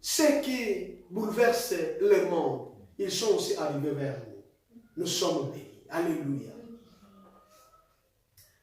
ceux qui bouleversent le monde, ils sont aussi arrivés vers nous. Nous sommes bénis. Alléluia.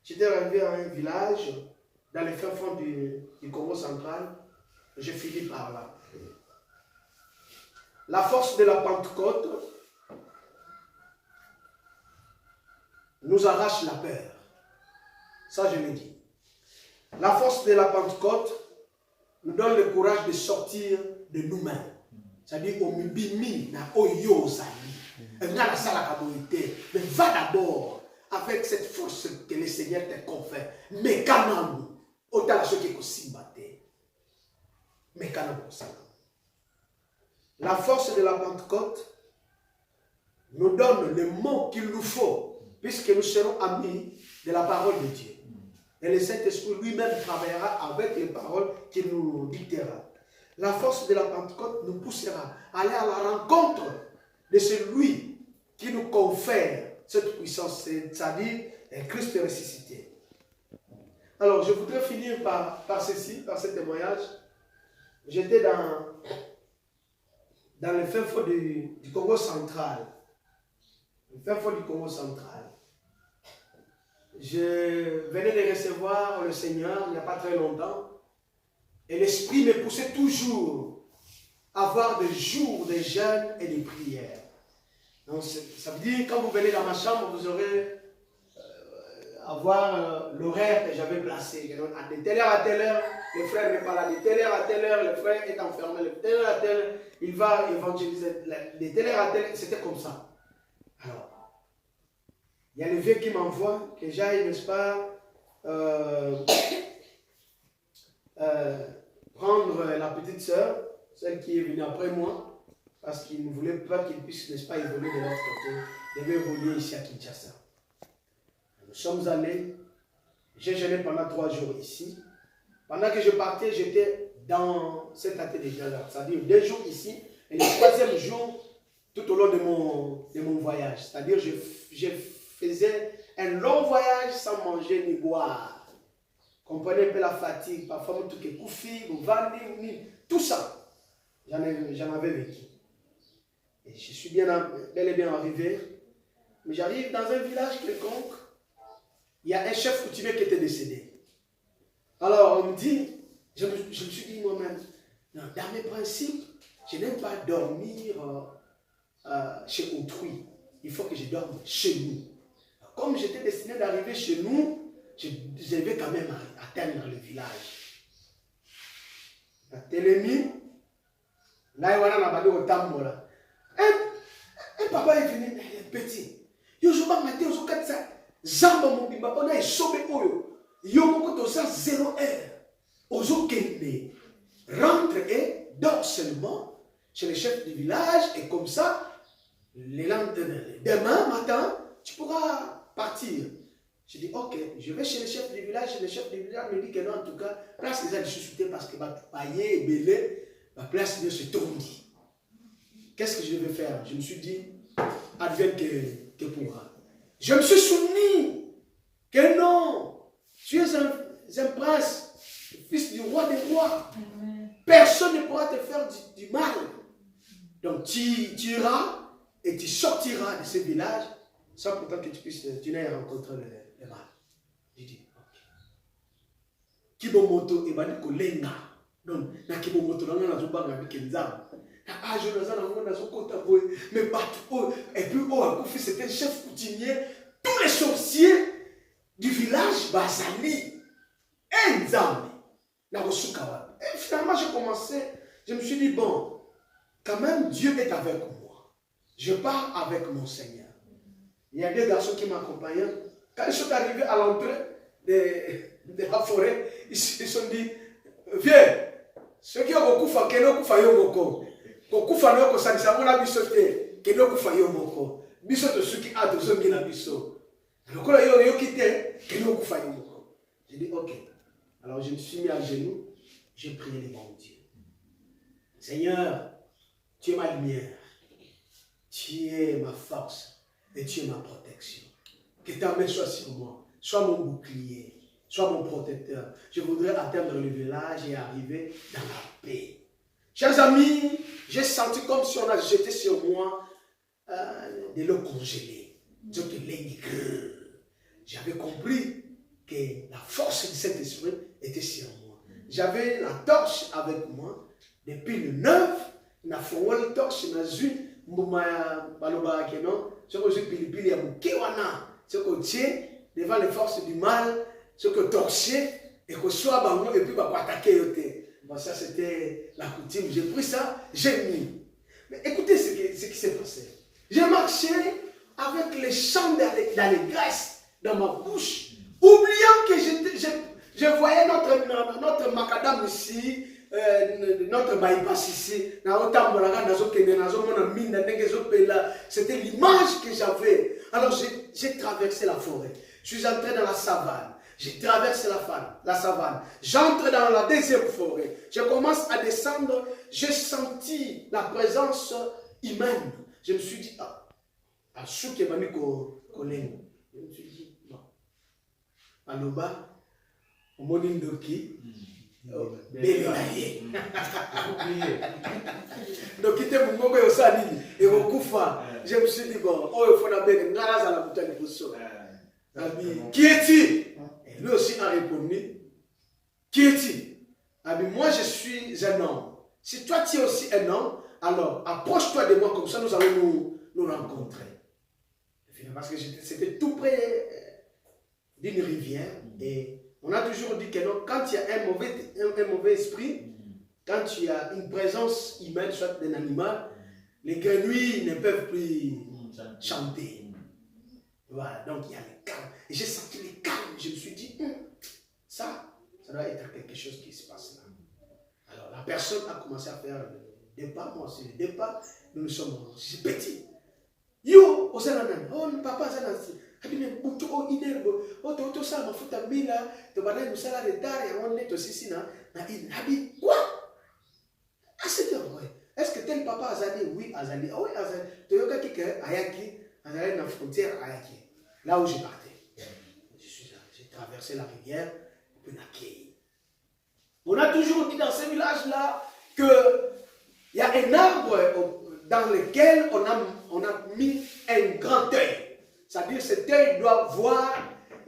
J'étais arrivé à un village dans les fins fonds du Congo central. J'ai fini par là. La force de la Pentecôte nous arrache la peur. Ça, je l'ai dit. La force de la Pentecôte nous donne le courage de sortir de nous-mêmes. C'est-à-dire, au mibimi, na oyozali. Mais va d'abord avec cette force que le Seigneur te confère. Mais quand même, autant ceux qui sont mais quand même, la force de la Pentecôte nous donne le mot qu'il nous faut, puisque nous serons amis de la parole de Dieu. Et le Saint-Esprit lui-même travaillera avec les paroles qu'il nous dictera. La force de la Pentecôte nous poussera à aller à la rencontre de celui qui nous confère cette puissance, c'est-à-dire Christ ressuscité. Alors, je voudrais finir par ceci, par ce témoignage. J'étais dans le fin fond du Congo central. Le fin fond du Congo central. Je venais de recevoir le Seigneur il n'y a pas très longtemps. Et l'Esprit me poussait toujours à avoir des jours de jeûne et de prière. Donc, ça veut dire quand vous venez dans ma chambre, vous aurez avoir l'horaire que j'avais placé. Donc, de telle heure à telle heure, le frère n'est pas là. De telle heure à telle heure, le frère est enfermé. De telle heure à telle heure, il va évangéliser. De telle heure à telle heure, c'était comme ça. Alors, il y a le vieux qui m'envoie que j'aille, n'est-ce pas, prendre la petite sœur, celle qui est venue après moi, parce qu'il ne voulait pas qu'il puisse, n'est-ce pas, évoluer de l'autre côté. Il devait évoluer ici à Kinshasa. Nous sommes allés, j'ai jeûné pendant 3 jours ici. Pendant que je partais, j'étais dans cet atelier de jeûne, c'est-à-dire 2 jours ici, et le 3e jour, tout au long de mon voyage. C'est-à-dire je faisais un long voyage sans manger ni boire. Comprenez un peu la fatigue, parfois tout est koufi, tout ça. J'en avais vécu. Et je suis bel et bien arrivé. Mais j'arrive dans un village quelconque. Il y a un chef coutumier qui était décédé. Alors on me dit, je me suis dit moi-même, dans mes principes, je n'aime pas dormir chez autrui. Il faut que je dorme chez nous. Comme j'étais destiné d'arriver chez nous, je devais quand même atteindre le village. La télémie, là, il y a au tambola. Un papa est venu, il est petit. Yo, je vais mater aux 4 Zamba Mobimba, on a sauvé Oyo. Yo, on a 0 heure. Ozo Kende rentre et dort seulement chez le chef du village, et comme ça, demain matin, tu pourras partir. Je dis, ok, je vais chez le chef du village, et le chef du village me dit que non, en tout cas, place les gens chuchoter parce que ma paillé, belé, ma place de se tourner. Qu'est-ce que je devais faire? Je me suis dit, advienne que pourra. Je me suis souvenu que non, tu es un prince, fils du roi des rois. Personne ne pourra te faire du mal. Donc tu iras et tu sortiras de ce village sans pourtant que tu n'aies rencontré le mal. J'ai dit, ok. Kibomoto et bani kolenga. Donc, na kibomoto na na zuba na bikenzam. Ah, je ne sais pas, mais partout. Et puis, c'était un chef coutumier. Tous les sorciers du village Bazali. Et finalement, j'ai commencé. Je me suis dit, bon, quand même, Dieu est avec moi. Je pars avec mon Seigneur. Il y a 2 garçons qui m'accompagnaient. Quand ils sont arrivés à l'entrée de la forêt, ils se sont dit, viens, ceux qui ont beaucoup fait, qu'ils ont fait beaucoup. Kokufa no ko sanisa mona biso te kendo kufa yo moko biso to suki ato zongi na biso lokola yo kite kendo kufa yo moko. J'ai dit ok. Alors je me suis mis à genoux, j'ai prié le bon Dieu. Seigneur, tu es ma lumière, tu es ma force et tu es ma protection. Que ta main soit sur moi, sois mon bouclier, sois mon protecteur. Je voudrais atteindre le village et arriver dans la paix. Chers amis, j'ai senti comme si on a jeté sur moi de l'eau congelée. J'avais compris que la force du Saint-Esprit était sur moi. J'avais la torche avec moi. Depuis le 9, na fongoli torche na zui mbuma ya baloba kenon. Soko zui pilipili ya mukewana. Soko tie devant les forces du mal. Soko torché et que soit bango et puis va attaquer yote. Bon, ça c'était la coutume. J'ai pris ça, j'ai mis. Mais écoutez ce qui s'est passé. J'ai marché avec les chants d'allégresse dans ma bouche, oubliant que je voyais notre macadam ici, notre bypass ici, c'était l'image que j'avais. Alors j'ai traversé la forêt, je suis entré dans la savane, j'ai traversé la savane, j'entre dans la deuxième forêt, je commence à descendre, j'ai senti la présence humaine. Je me suis dit, à Souké Maniko Kolengo. Je me suis dit, non. Aloba, Monindoki, Bélénaye. Donc, il était mon gogo Osani, et au Koufa. Je me suis dit, bon, oh, il faut la bête, Ngaraz à la bouteille de Pousseau. Qui es-tu? Et lui aussi a répondu, qui es-tu? Moi, je suis un homme. Si toi, tu es aussi un homme, alors approche-toi de moi, comme ça nous allons nous rencontrer. Parce que c'était tout près d'une rivière. Et on a toujours dit que non, quand il y a un mauvais esprit, quand il y a une présence humaine, soit d'un animal, les grenouilles ne peuvent plus chanter. Voilà, donc il y a le calme. Et j'ai senti le calme. Je me suis dit, ça doit être quelque chose qui se passe là. Alors la personne a commencé à faire le départ. Moi aussi, le départ, nous sommes petits. Yo, osanana, papa zanasi. Habine buto o inerbo. To sa mafuta bila, to bana musala retard ya on neto sisi na habi quoi? Ah c'est vrai. Est-ce que tel papa azali? Oui, azali. Ah oui, azali. To yoka kike ayaki, azali na frontière ayaki. Là où je partais. J'ai traversé la rivière pour Nakei. On a toujours dit dans ce village-là que il y a un arbre dans lequel on a mis un grand œil. C'est-à-dire cet œil doit voir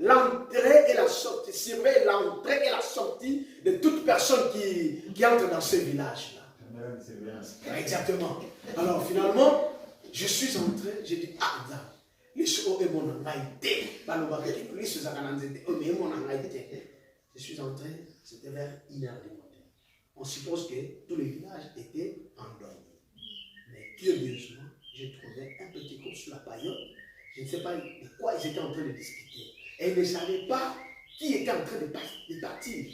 l'entrée et la sortie, surveiller l'entrée et la sortie de toute personne qui entre dans ce village-là. Exactement. Alors finalement, je suis entré, j'ai dit, je suis entré, c'était vers 1h du matin. On suppose que tout le village était endormi. Mais curieusement, j'ai trouvé un petit groupe sur la paillote. Je ne sais pas de quoi ils étaient en train de discuter. Et ils ne savaient pas qui était en train de partir.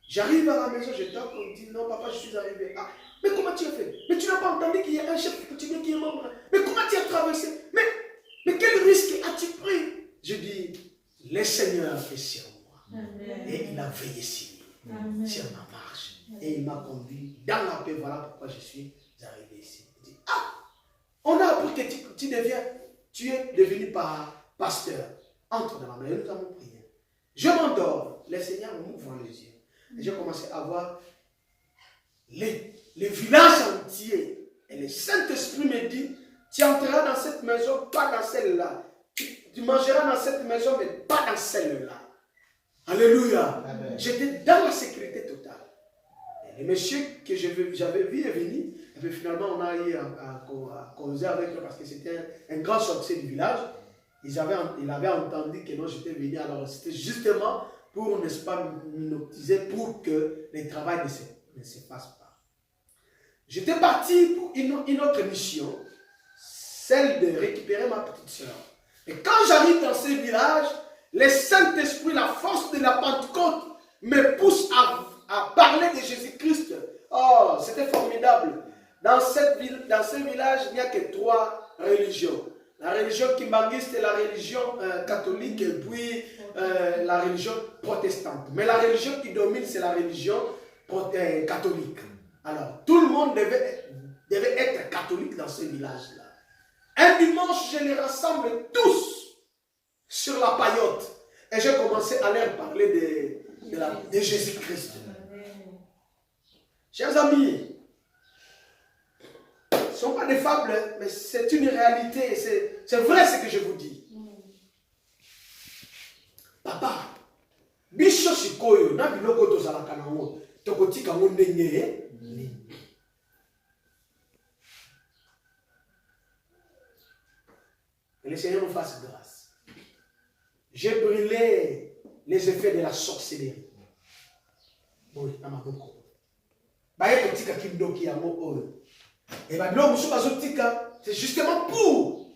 J'arrive à la maison, je toque, on me dit, non papa, je suis arrivé. Ah, mais comment tu as fait? Mais tu n'as pas entendu qu'il y a un chef coutumier qui est mort? Mais comment tu as traversé? Mais quel risque as-tu pris? Je dis, le Seigneur est sur moi. Amen. Et il a veillé sur ma marche. Et il m'a conduit dans la paix. Voilà pourquoi je suis arrivé ici. Il dit, on a appris que tu es devenu pasteur. Entre dans la maison, nous avons prié. Je m'endors. Le Seigneur m'ouvre les yeux. Et j'ai commencé à voir les villages entiers. Et le Saint-Esprit me dit, tu entreras dans cette maison, pas dans celle-là. Tu mangeras dans cette maison, mais pas dans celle-là. Alléluia. J'étais dans la sécurité totale. Et le monsieur que j'avais vu est venu. Et puis finalement, on a eu à causer avec eux parce que c'était un grand sorcier du village. Il avait entendu que non, j'étais venu. Alors c'était justement pour, n'est-ce pas, m'hypnotiser pour que le travail ne se fasse pas. J'étais parti pour une autre mission, celle de récupérer ma petite soeur. Et quand j'arrive dans ce village, le Saint-Esprit, la force de la Pentecôte, me pousse à parler de Jésus-Christ. Oh, c'était formidable. Dans ce village, il n'y a que 3 religions. La religion kimbangiste est la religion catholique et puis la religion protestante. Mais la religion qui domine, c'est la religion catholique. Alors, tout le monde devait être catholique dans ce village-là. Un dimanche, je les rassemble tous sur la paillote. Et j'ai commencé à leur parler de Jésus-Christ. Chers amis, ne sont pas des fables, mais c'est une réalité. C'est vrai ce que je vous dis. Papa, biso sikoyo na biloko tozalaka nango tokotika ngo ndenge nini. Que le Seigneur nous fasse grâce. J'ai brûlé les effets de la sorcellerie. Oui, na maboko. Baye kotika kindoki yango oyo. Et Babylone musu bazotika, c'est justement pour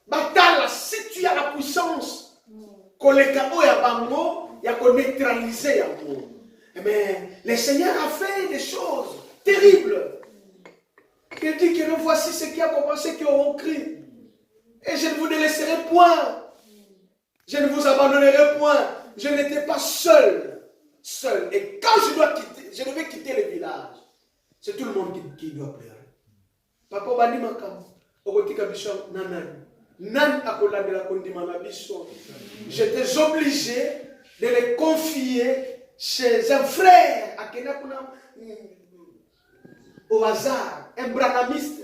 batala si tu as la puissance koleka oya bango ya ko neutraliser yango. Mais le Seigneur a fait des choses terribles. Il dit que nous voici ceux qui a commencé qui auront crié. Et je ne vous délaisserai point. Je ne vous abandonnerai point. Je n'étais pas seul. Seul. Et quand je devais quitter le village, c'est tout le monde qui doit pleurer. Papa Bani Makam, Ogotika Bishop, Nanan. Nan Akolandela Kondima Bishop. J'étais obligé de les confier chez un frère, au hasard, un branamiste.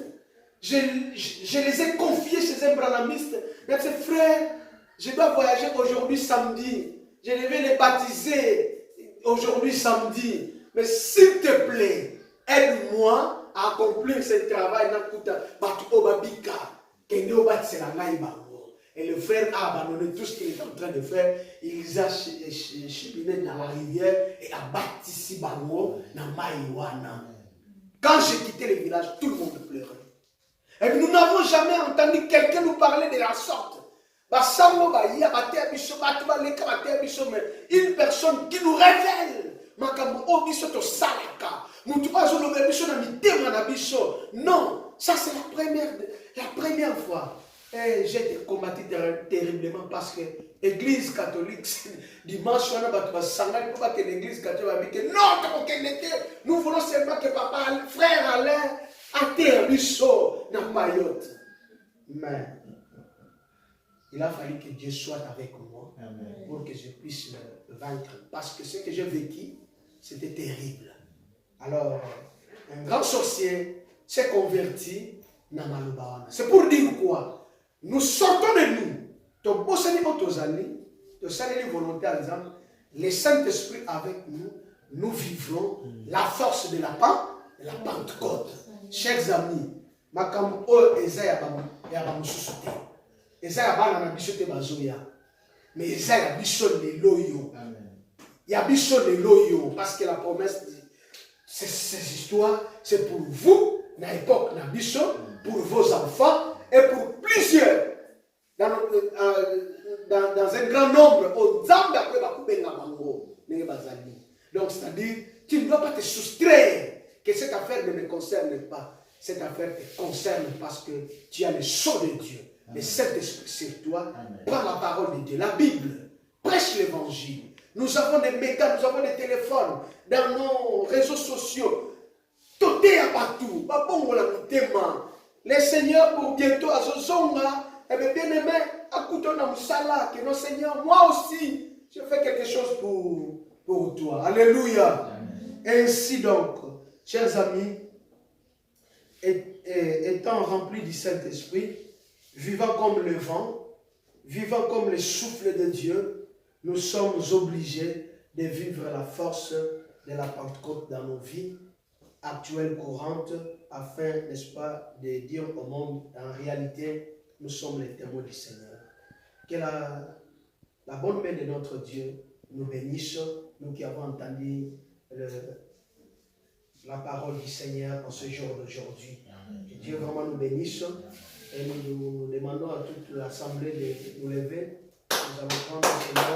Je les ai confiés chez un branamiste. Mais ces frères, je dois voyager aujourd'hui samedi. Je devais les baptiser aujourd'hui samedi. Mais s'il te plaît, aide-moi à accomplir ce travail. Et le frère a abandonné tout ce qu'il était en train de faire. Il a chepiné dans la rivière et a baptisé Bango dans Maïwana. Quand j'ai quitté le village, tout le monde pleurait. Et nous n'avons jamais entendu quelqu'un nous parler de la sorte. Une personne qui nous révèle. Non, ça c'est la première fois. Et j'ai été combattu terriblement parce que l'église catholique, dimanche, l'église catholique, non, nous voulons seulement que papa, frère Alain, à terre, bichot, dans Mayotte. Mais il a fallu que Dieu soit avec moi. Amen. Pour que je puisse le vaincre. Parce que ce que j'ai vécu, c'était terrible. Alors, un grand sorcier s'est converti dans Malubawana. C'est pour dire quoi? Nous sortons de nous. Donc, pour cette volonté, par exemple, le Saint-Esprit avec nous, nous vivrons la force de la Pentecôte. Chers amis, mais il y a Loyo parce que la promesse dit ces histoires c'est pour vous, dans l'époque, pour vos enfants et pour plusieurs dans un grand nombre. Donc c'est-à-dire, tu ne dois pas te soustraire que cette affaire ne me concerne pas. Cette affaire te concerne parce que tu as le sceau de Dieu. Le Saint-Esprit sur toi, prends la parole de Dieu, la Bible, prêche l'évangile. Nous avons des médias, nous avons des téléphones dans nos réseaux sociaux. Tout est partout. Les seigneurs pour bientôt à Zozonga, et bien aimé, à Koutona Moussala, que nos seigneurs, moi aussi, je fais quelque chose pour toi. Alléluia. Ainsi donc, chers amis, étant remplis du Saint-Esprit, vivant comme le vent, vivant comme le souffle de Dieu, nous sommes obligés de vivre la force de la Pentecôte dans nos vies actuelles, courantes, afin, n'est-ce pas, de dire au monde, en réalité, nous sommes les témoins du Seigneur. Que la bonne main de notre Dieu nous bénisse, nous qui avons entendu la parole du Seigneur en ce jour d'aujourd'hui. Que Dieu vraiment nous bénisse. Et nous demandons à toute l'assemblée de nous lever. Nous allons prendre le Seigneur.